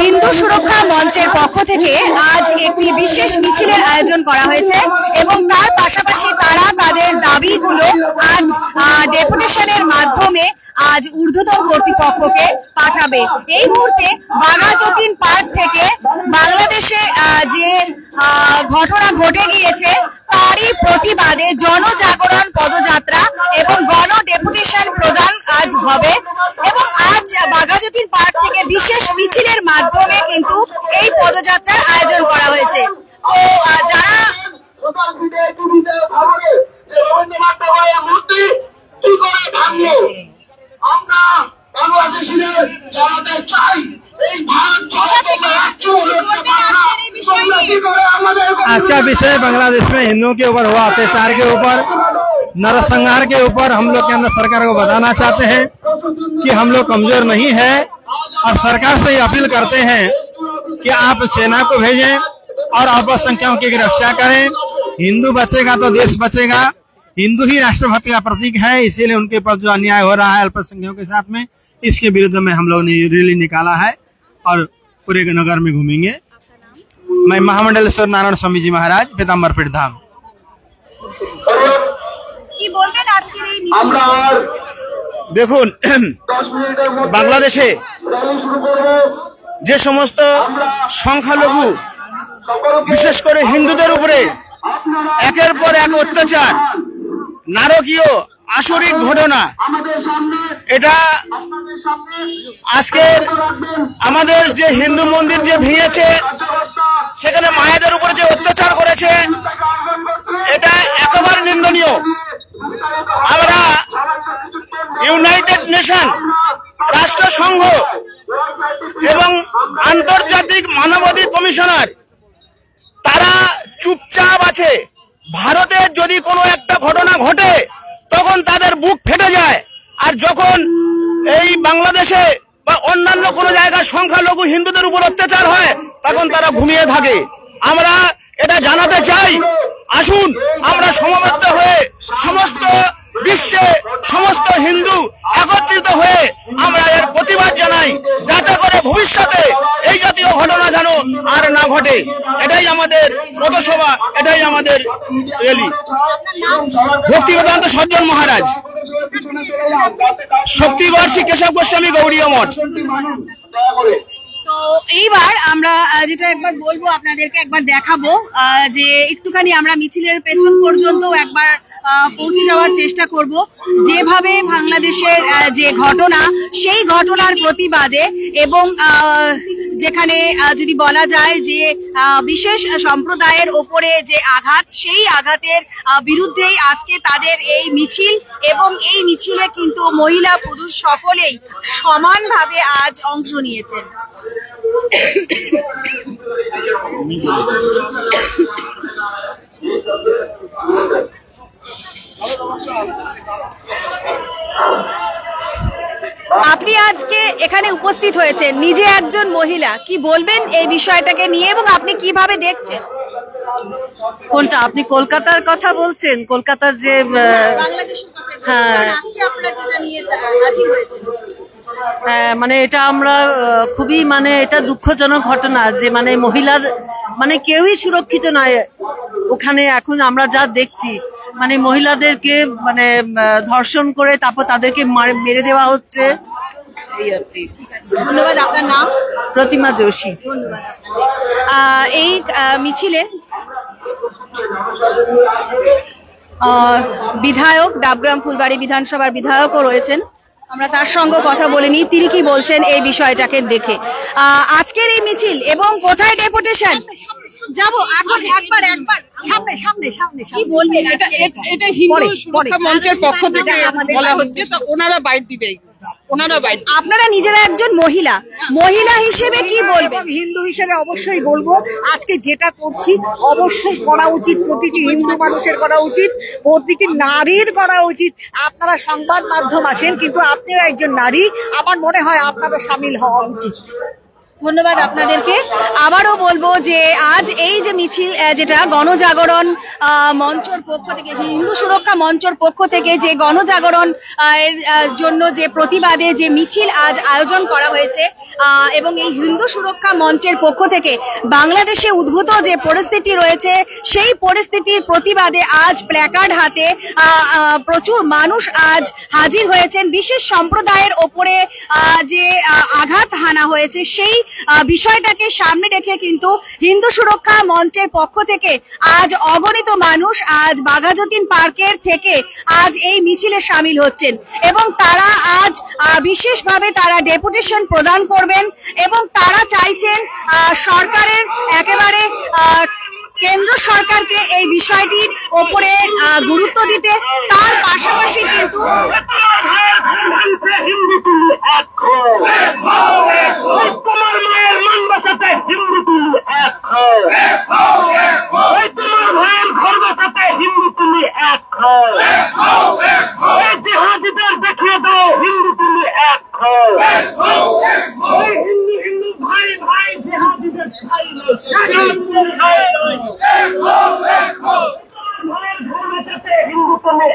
হিন্দু সুরক্ষা মঞ্চের পক্ষ থেকে আজ একটি বিশেষ মিছিলের আয়োজন করা হয়েছে এবং তার পাশাপাশি তারা তাদের দাবিগুলো আজ ডেপুটেশনের মাধ্যমে আজ ঊর্ধ্বতন কর্তৃপক্ষকে পাঠাবে। এই মুহূর্তে বাঘাযতীন পার্ক থেকে বাংলাদেশে যে ঘটনা ঘটে গিয়েছে তারই প্রতিবাদে জনজাগরণ পদযাত্রা এবং গণ ডেপুটেশন প্রদান আজ হবে এবং আজ বাঘাযতীন পার্ক থেকে বিশেষ মিছিলের মাধ্যমে কিন্তু এই পদযাত্রার আয়োজন করা হয়েছে। তো যারা आज का विषय बांग्लादेश में हिंदुओं के ऊपर हुआ अत्याचार के ऊपर, नरसंहार के ऊपर हम लोग केंद्र सरकार को बताना चाहते हैं कि हम लोग कमजोर नहीं है और सरकार से ही अपील करते हैं कि आप सेना को भेजें और अल्पसंख्यकों की रक्षा करें। हिंदू बचेगा तो देश बचेगा। हिंदू ही राष्ट्रभक्ति का प्रतीक है, इसीलिए उनके ऊपर जो अन्याय हो रहा है अल्पसंख्यकों के साथ में, इसके विरुद्ध में हम लोग ने रैली निकाला है और पूरे नगर में घूमेंगे। मैं महामंडलेश्वर नारायण स्वामी जी महाराज, पीताम्बरपेट धाम। দেখুন, বাংলাদেশে যে সমস্ত সংখ্যালঘু বিশেষ করে হিন্দুদের উপরে একের পর এক অত্যাচার, নারকীয় আসরিক ঘটনা, এটা আজকের আমাদের যে হিন্দু মন্দির যে ভেঙেছে, সেখানে মায়েদের উপরে যে অত্যাচার করেছে, এটা একেবারে নিন্দনীয়। আমরা ইউনাইটেড নেশন, রাষ্ট্রসংঘ এবং আন্তর্জাতিক মানবাধিকার কমিশনার তারা চুপচাপ আছে। ভারতের যদি কোনো একটা ঘটনা ঘটে তখন তাদের বুক ফেটে যায়, আর যখন এই বাংলাদেশে বা অন্যান্য কোনো জায়গায় সংখ্যালঘু হিন্দুদের উপর অত্যাচার হয় তখন তারা ঘুমিয়ে থাকে। আমরা এটা জানাতে চাই, আসুন আমরা সমবেত হয়ে সমস্ত বিশ্বে সমস্ত হিন্দু একত্রিত হয়ে আমরা এর প্রতিবাদ জানাই, যাতে করে ভবিষ্যতে এই জাতীয় ঘটনা যেন আর না ঘটে। এটাই আমাদের পথসভা, এটাই আমাদের র্যালি। ভক্তি বেদান্ত সজ্জন মহারাজ, শক্তিগড় শ্রী কেশব গোস্বামী গৌড়ীয় মঠ। তো এইবার আমরা যেটা একবার বলবো আপনাদেরকে, একবার দেখাবো যে একটুখানি আমরা মিছিলের পেছন পর্যন্ত একবার পৌঁছে যাওয়ার চেষ্টা করব। যেভাবে বাংলাদেশের যে ঘটনা, সেই ঘটনার প্রতিবাদে এবং যেখানে যদি বলা যায় যে বিশেষ সম্প্রদায়ের ওপরে যে আঘাত, সেই আঘাতের বিরুদ্ধেই আজকে তাদের এই মিছিল এবং এই মিছিলে কিন্তু মহিলা পুরুষ সকলেই সমানভাবে আজ অংশ নিয়েছেন। আপনি আজকে এখানে উপস্থিত হয়েছেন, নিজে একজন মহিলা, কি বলবেন এই বিষয়টাকে নিয়ে এবং আপনি কিভাবে দেখছেন? কোনটা আপনি কলকাতার কথা বলছেন? কলকাতার যে মানে এটা আমরা খুবই মানে এটা দুঃখজনক ঘটনা যে মানে মহিলা মানে কেউই সুরক্ষিত নয় ওখানে। এখন আমরা যা দেখছি মানে মহিলাদেরকে মানে ধর্ষণ করে তারপর তাদেরকে মেরে দেওয়া হচ্ছে। ধন্যবাদ। আপনার নাম? প্রতিমা যোশী। ধন্যবাদ। এই মিছিলে বিধায়ক, ডাবগ্রাম ফুলবাড়ি বিধানসভার বিধায়কও রয়েছেন, আমরা তার সঙ্গে কথা বলে নিই তিনি কি বলছেন এই বিষয়টাকে দেখে। আজকের এই মিছিল এবং কোথায় ডেপুটেশন যাব, এখন একবার সামনে সামনে সামনে কি বলবেন? এটা হিন্দু সুরক্ষা মঞ্চের পক্ষ থেকে বলা হচ্ছে, তো ওনারা বাইট দিবে। আপনারা নিজেরা একজন মহিলা, মহিলা হিসেবে কি বলবেন? হিন্দু হিসেবে অবশ্যই বলবো আজকে যেটা করছি অবশ্যই করা উচিত, প্রতিটি হিন্দু মানুষের করা উচিত, প্রতিটি নারীর করা উচিত। আপনারা সংবাদ মাধ্যম আছেন কিন্তু আপনারা একজন নারী, আমার মনে হয় আপনারা সামিল হওয়া উচিত। ধন্যবাদ আপনাদেরকে। আবারও বলবো যে আজ এই যে মিছিল যেটা গণজাগরণ মঞ্চের পক্ষ থেকে, হিন্দু সুরক্ষা মঞ্চের পক্ষ থেকে যে গণজাগরণ এর জন্য যে প্রতিবাদে যে মিছিল আজ আয়োজন করা হয়েছে, এবং এই হিন্দু সুরক্ষা মঞ্চের পক্ষ থেকে বাংলাদেশে উদ্ভূত যে পরিস্থিতি রয়েছে সেই পরিস্থিতির প্রতিবাদে আজ প্ল্যাকার্ড হাতে প্রচুর মানুষ আজ হাজির হয়েছেন। বিশেষ সম্প্রদায়ের ওপরে যে আঘাত হানা হয়েছে সেই বিষয়টাকে সামনে রেখে কিন্তু হিন্দু সুরক্ষা মঞ্চের পক্ষ থেকে আজ অগণিত মানুষ আজ বাঘাযতীন পার্কের থেকে আজ এই মিছিলে সামিল হচ্ছেন এবং তারা আজ বিশেষভাবে তারা ডেপুটেশন প্রদান করবেন এবং তারা চাইছেন সরকারের একেবারে কেন্দ্র সরকারকে এই বিষয়টির ওপরে গুরুত্ব দিতে। তার পাশাপাশি কিন্তু দেখিয়ে দাও হিন্দু তুমি এক হিন্দু ভাই ভাই জিহাদিদের হিন্দু তুমি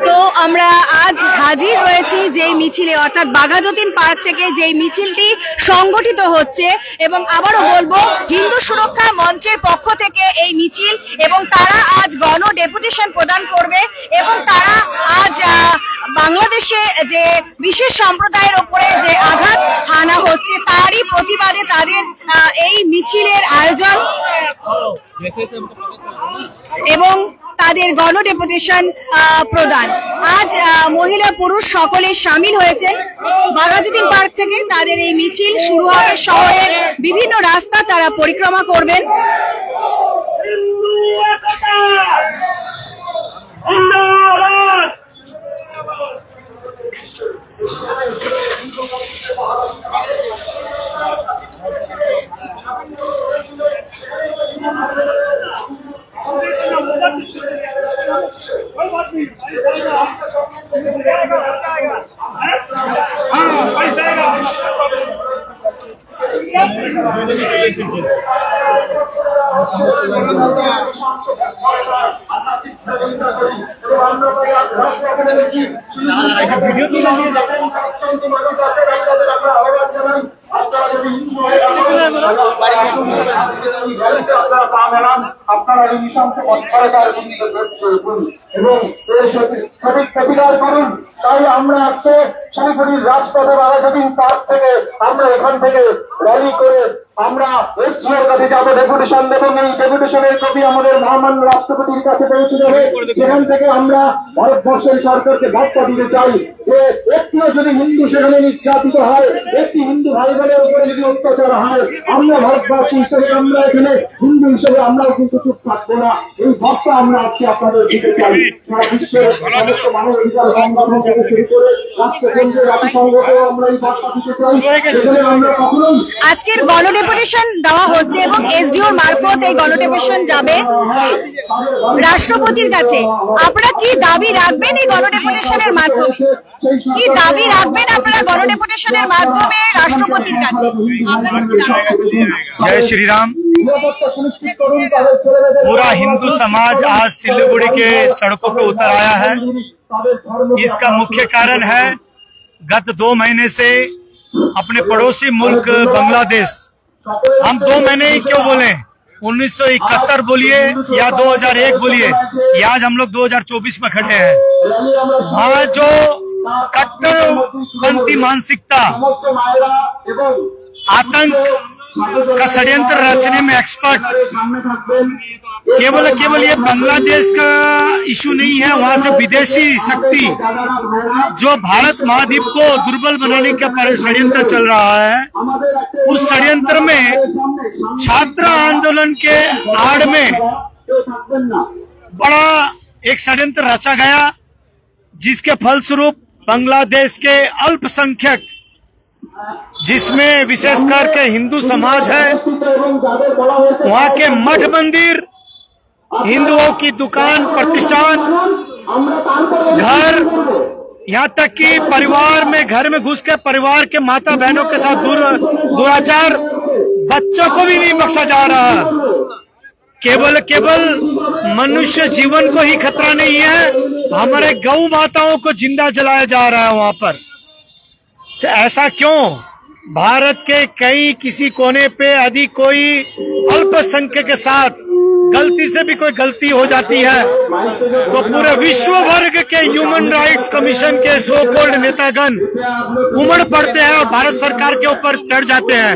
তো আমরা আজ হাজির রয়েছি যেই মিছিলে, অর্থাৎ বাঘাযতীন পার্ক থেকে যেই মিছিলটি সংগঠিত হচ্ছে এবং আবারও বলবো হিন্দু সুরক্ষা মঞ্চের পক্ষ থেকে এই মিছিল এবং তারা আজ গণ ডেপুটেশন প্রদান করবে এবং তারা আজ বাংলাদেশে যে বিশেষ সম্প্রদায়ের ওপরে যে আঘাত হানা হচ্ছে তারই প্রতিবাদে তাদের এই মিছিলের আয়োজন এবং তাদের গণ ডেপুটেশন প্রদান। আজ মহিলা পুরুষ সকলে সামিল হয়েছে বাঘাযতীন পার্ক থেকে। তাদের এই মিছিল শুরু হবে, শহরের বিভিন্ন রাস্তা তারা পরিক্রমা করবেন। আপনারা এই নিঃশংস বর্বরতার এবং সঠিক প্রতিকার করুন। তাই আমরা আজকে শিলিগুড়ির রাজপথে বাঘাযতীন পার্ক থেকে আমরা এখান থেকে র্যালি করে আমরা এসডিওর কাছে যাবো, ডেপুটেশন দেবো। এই ডেপুটেশনের কপি আমাদের মহামান্য রাষ্ট্রপতির কাছে পৌঁছে যাবে। সেখান থেকে আমরা ভারতবর্ষের সরকারকে বার্তা দিতে চাই যে একটিও যদি হিন্দু সেখানে নির্যাতিত হয়, একটি হিন্দু ভাই বোনের উপরে যদি অত্যাচার হয়, আমরা ভারতবর্ষ হিসেবে আমরা এখানে হিন্দু হিসেবে আমরাও কিন্তু চুপ থাকবো না। এই বার্তা আমরা আজকে আপনাদের দিতে চাই। সারা বিশ্বের সমস্ত মানবাধিকার সংগঠন থেকে শুরু করে রাষ্ট্রকেন্দ্রের জাতিসংঘকেও আমরা এই বার্তা দিতে চাই। সেখানে আমরা কখনোই আজকের গণ ডেপুটেশন দেওয়া হচ্ছে এবং এসডিওর মারফত এই গণ ডেপুটেশন যাবে রাষ্ট্রপতির কাছে। আপনারা কি দাবি রাখবেন এই গণ ডেপুটেশনের মাধ্যমে? কি দাবি রাখবেন আপনারা গণ ডেপুটেশনের মাধ্যমে রাষ্ট্রপতির কাছে? আপনাদের কি দাবি রাখবেন? जय श्री राम। पूरा हिंदू समाज आज सिलीगुड़ी के सड़कों पर उतर आया है। इसका मुख्य कारण है गत 2 महीने से अपने पड़ोसी मुल्क बांग्लादेश, हम 2 महीने ही क्यों बोले, 1971 बोलिए या 2001 बोलिए, या आज हम लोग 2024 में खड़े हैं। वहाँ जो कट्टरपंथी मानसिकता, आतंक का षड्यंत्र रचने में एक्सपर्ट, केवल ये बांग्लादेश का इशू नहीं है, वहां से विदेशी शक्ति जो भारत महाद्वीप को दुर्बल बनाने का षड्यंत्र चल रहा है, उस षड्यंत्र में छात्र आंदोलन के आड़ में बड़ा एक षड्यंत्र रचा गया, जिसके फलस्वरूप बांग्लादेश के अल्पसंख्यक, जिसमें विशेषकर के हिंदू समाज है, वहां के मठ मंदिर हिंदुओं की दुकान, प्रतिष्ठान, घर, यहाँ तक कि परिवार में, घर में घुस के परिवार के माता बहनों के साथ दुराचार, बच्चों को भी नहीं बख्शा जा रहा। केवल मनुष्य जीवन को ही खतरा नहीं है, हमारे गौ माताओं को जिंदा जलाया जा रहा है वहां पर। तो ऐसा क्यों? भारत के किसी कोने पे यदि कोई अल्पसंख्यक के साथ गलती से भी कोई गलती हो जाती है तो पूरे विश्व वर्ग के ह्यूमन राइट्स कमीशन के सो कॉल्ड नेतागण उमड़ पड़ते हैं और भारत सरकार के ऊपर चढ़ जाते हैं।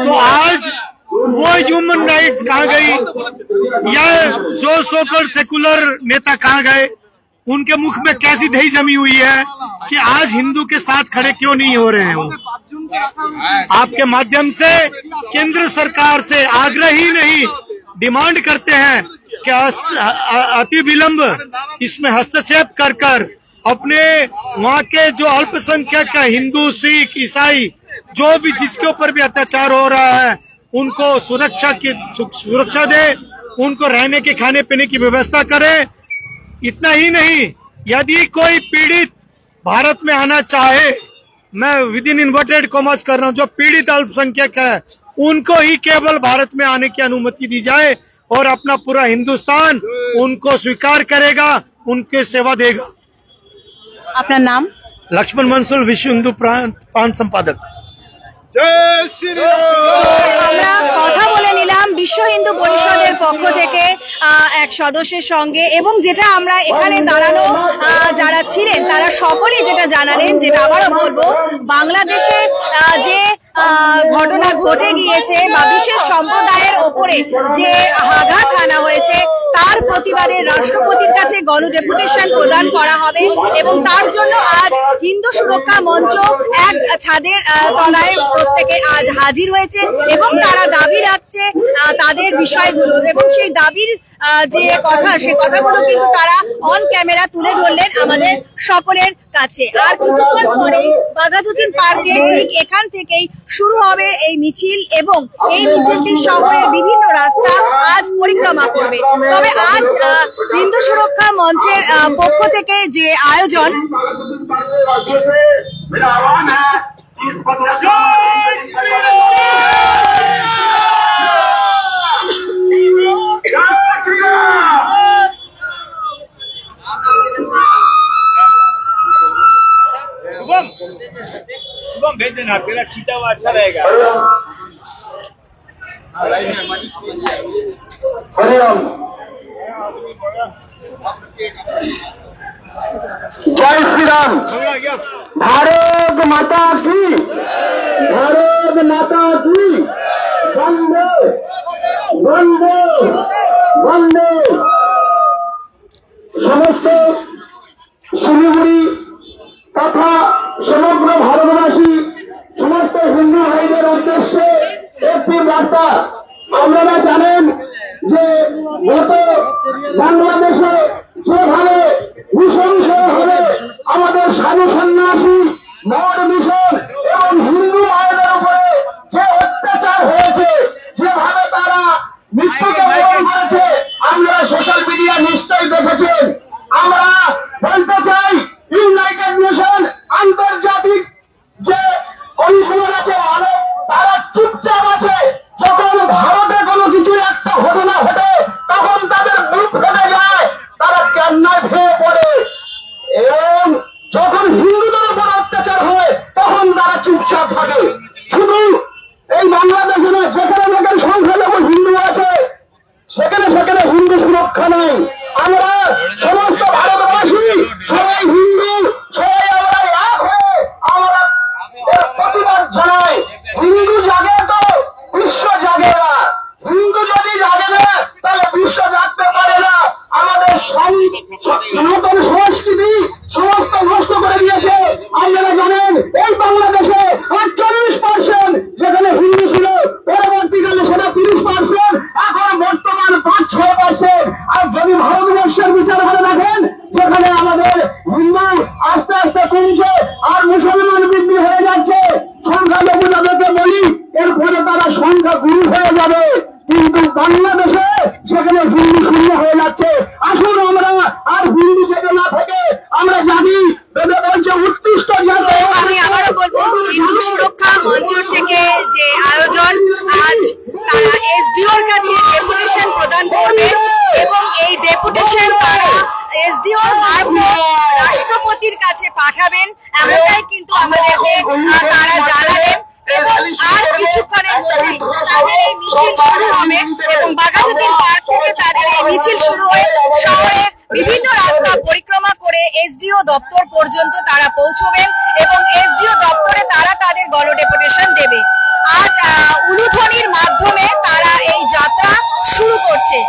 तो आज वो ह्यूमन राइट्स कहाँ गई, या जो सो कॉल्ड सेकुलर नेता कहाँ गए? उनके मुख में कैसी दही जमी हुई है कि आज हिंदू के साथ खड़े क्यों नहीं हो रहे हैं वो? आपके माध्यम से केंद्र सरकार से आग्रह ही नहीं, डिमांड करते हैं कि अति विलंब इसमें हस्तक्षेप कर अपने वहां के जो अल्पसंख्यक हिंदू, सिख, ईसाई, जो भी जिसके ऊपर भी अत्याचार हो रहा है उनको सुरक्षा दे, उनको रहने के, खाने पीने की व्यवस्था करे। इतना ही नहीं, यदि कोई पीड़ित भारत में आना चाहे, मैं विद इन इन्वर्टेड कॉमर्स कर रहा हूं, जो पीड़ित अल्पसंख्यक है उनको ही केवल भारत में आने की अनुमति दी जाए और अपना पूरा हिंदुस्तान उनको स्वीकार करेगा, उनके सेवा देगा। আপনার নাম? लक्ष्मण मंसूल, विश्व हिंदू प्रांत संपादक। আমরা কথা বলে নিলাম বিশ্ব হিন্দু পরিষদের পক্ষ থেকে এক সদস্যের সঙ্গে, এবং যেটা আমরা এখানে দাঁড়ানো যারা ছিলেন তারা সকলেই যেটা জানালেন, যেটা আবারও বলবো, বাংলাদেশে যে ঘটনা ঘটে গিয়েছে বা বিশেষ সম্প্রদায়ের ওপরে যে আঘাত হানা হয়েছে তার প্রতিবাদে রাষ্ট্রপতির কাছে গণ ডেপুটেশন প্রদান করা হবে, এবং তার জন্য আজ হিন্দু সুরক্ষা মঞ্চ এক ছাদের তলায় প্রত্যেকে আজ হাজির হয়েছে এবং তারা দাবি রাখছে তাদের বিষয়গুলো, এবং সেই দাবির যে কথা, সে কথাগুলো কিন্তু তারা অন ক্যামেরা তুলে ধরলেন আমাদের সকলের কাছে। আর কিছুক্ষণ পরে বাঘাযতীন পার্কে ঠিক এখান থেকেই শুরু হবে এই মিছিল, এবং এই মিছিলটি শহরের বিভিন্ন রাস্তা আজ পরিক্রমা করবে। তবে আজ হিন্দু সুরক্ষা মঞ্চের পক্ষ থেকে যে আয়োজন, भेज देना, तेरा खींचा हुआ अच्छा रहेगा। जय श्री राम। भारत माता की, भारत माता की, वंदे वंदे वंदे। समस्त শিলিগুড়ি তথা সমগ্র ভারতবাসী সমস্ত হিন্দু ভাইদের উদ্দেশ্যে একটি বার্তা। আপনারা জানেন যে গত বাংলাদেশে যেভাবে নৃশংসভাবে আমাদের সাধু সন্ন্যাসী, মঠ মিশন এবং হিন্দু মায়েদের উপরে যে অত্যাচার হয়েছে, যেভাবে তারা মৃত্যুকে বরণ করেছে, আপনারা সোশ্যাল মিডিয়া নিশ্চয়ই দেখেছেন। আমরা বলতে চাই, ইউনাইটেড নেশন আন্তর্জাতিক যে কমিশনার আছে মানব, তারা চুপচাপ আছে। যখন ভারতে কোনো কিছু একটা ঘটনা ঘটে তখন তাদের বুক ফেটে যায়, তারা কান্নায় ভেঙে পড়ে, এবং যখন হিন্দুদের উপর অত্যাচার হয় তখন তারা চুপচাপ থাকে। শুধু এই বাংলাদেশে না, যেখানে যেখানে সংখ্যালঘু হিন্দু আছে সেখানে সেখানে হিন্দু সুরক্ষা নাই। আমরা সমস্ত ভারতবাসী সবাই হিন্দু, সবাই আমরা এক হয়ে আমরা প্রতিবাদ জানাই। হিন্দু জাগে তো বিশ্ব জাগে না, হিন্দু যদি জাগে না তাহলে বিশ্ব জাগতে পারে না। আমাদের সনাতন সংস্কৃতি সমস্ত নষ্ট করে দিয়েছে। আপনারা জানেন এই বাংলাদেশে 48% যেখানে হিন্দু ছিল, পরবর্তীকালে সেটা 30%, এখন বর্তমান 5-6%। আর যদি ভারতবর্ষের বিচার করে দেখেন, যেখানে আমাদের হিন্দু ডেপুটেশন তারা এসডিওর মারফত রাষ্ট্রপতির কাছে পাঠাবেন, এমনটাই কিন্তু আমাদেরকে তারা জানালেন। এবং আর কিছুক্ষণের মধ্যে তাদের এই মিছিল শুরু হবে এবং বাঘাযতীন পার্ক থেকে তাদের এই মিছিল শুরু হয়ে শহরে বিভিন্ন রাস্তা পরিক্রমা করে এসডিও দপ্তর পর্যন্ত তারা পৌঁছবেন এবং এসডিও দপ্তরে তারা তাদের গণডেপুটেশন দেবে। আজ উলুধ্বনির মাধ্যমে তারা এই যাত্রা শুরু করছে।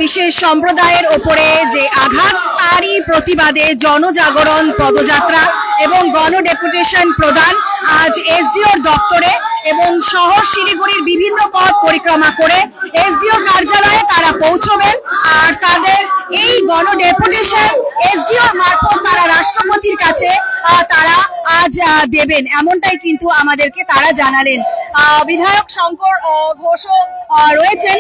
বিশেষ সম্প্রদায়ের ওপরে যে আঘাত, তারই প্রতিবাদে জনজাগরণ পদযাত্রা এবং গণডেপুটেশন প্রদান আজ এসডিওর দপ্তরে এবং শহর শিলিগুড়ির বিভিন্ন পথ পরিক্রমা করে এসডিও কার্যালয়ে তারা পৌঁছবেন। আর তাদের এই গণডেপুটেশন এসডিওর মারফত তারা রাষ্ট্রপতির কাছে তারা আজ দেবেন, এমনটাই কিন্তু আমাদেরকে তারা জানালেন। বিধায়ক শঙ্কর ঘোষও রয়েছেন।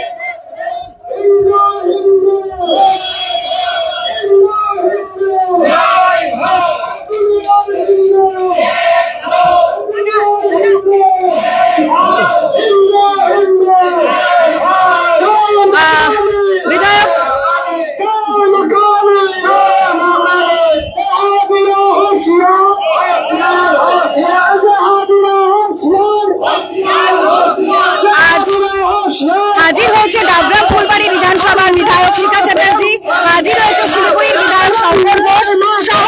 বিধায়ক হাজির হয়েছে ডাবগ্রাম ফুলবাড়ি বিধানসভার বিধায়ক শিখা চ্যাটার্জি, হাজির হয়েছে শিলিগুড়ির বিধায়ক শঙ্কর ঘোষ সহ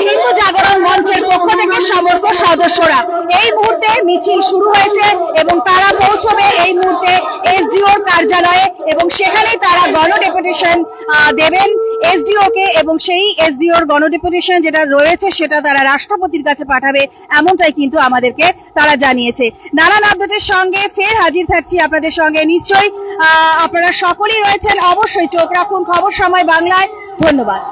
হিন্দু জাগরণ মঞ্চের পক্ষ থেকে সমস্ত সদস্যরা। এই মুহূর্তে মিছিল শুরু হয়েছে এবং তারা পৌঁছবে এই মুহূর্তে এসডিওর কার্যালয়ে এবং সেখানেই তারা গণডেপুটেশন দেবেন এসডিও কে এবং সেই এসডিওর গণডেপুটেশন যেটা রয়েছে সেটা তারা রাষ্ট্রপতির কাছে পাঠাবে, এমনটাই কিন্তু আমাদেরকে তারা জানিয়েছে। নানান আপডেটের সঙ্গে ফের হাজির থাকছি আপনাদের সঙ্গে। নিশ্চয়ই আপনারা সকলেই রয়েছেন, অবশ্যই চোখ রাখুন খবর সময় বাংলায়। ধন্যবাদ।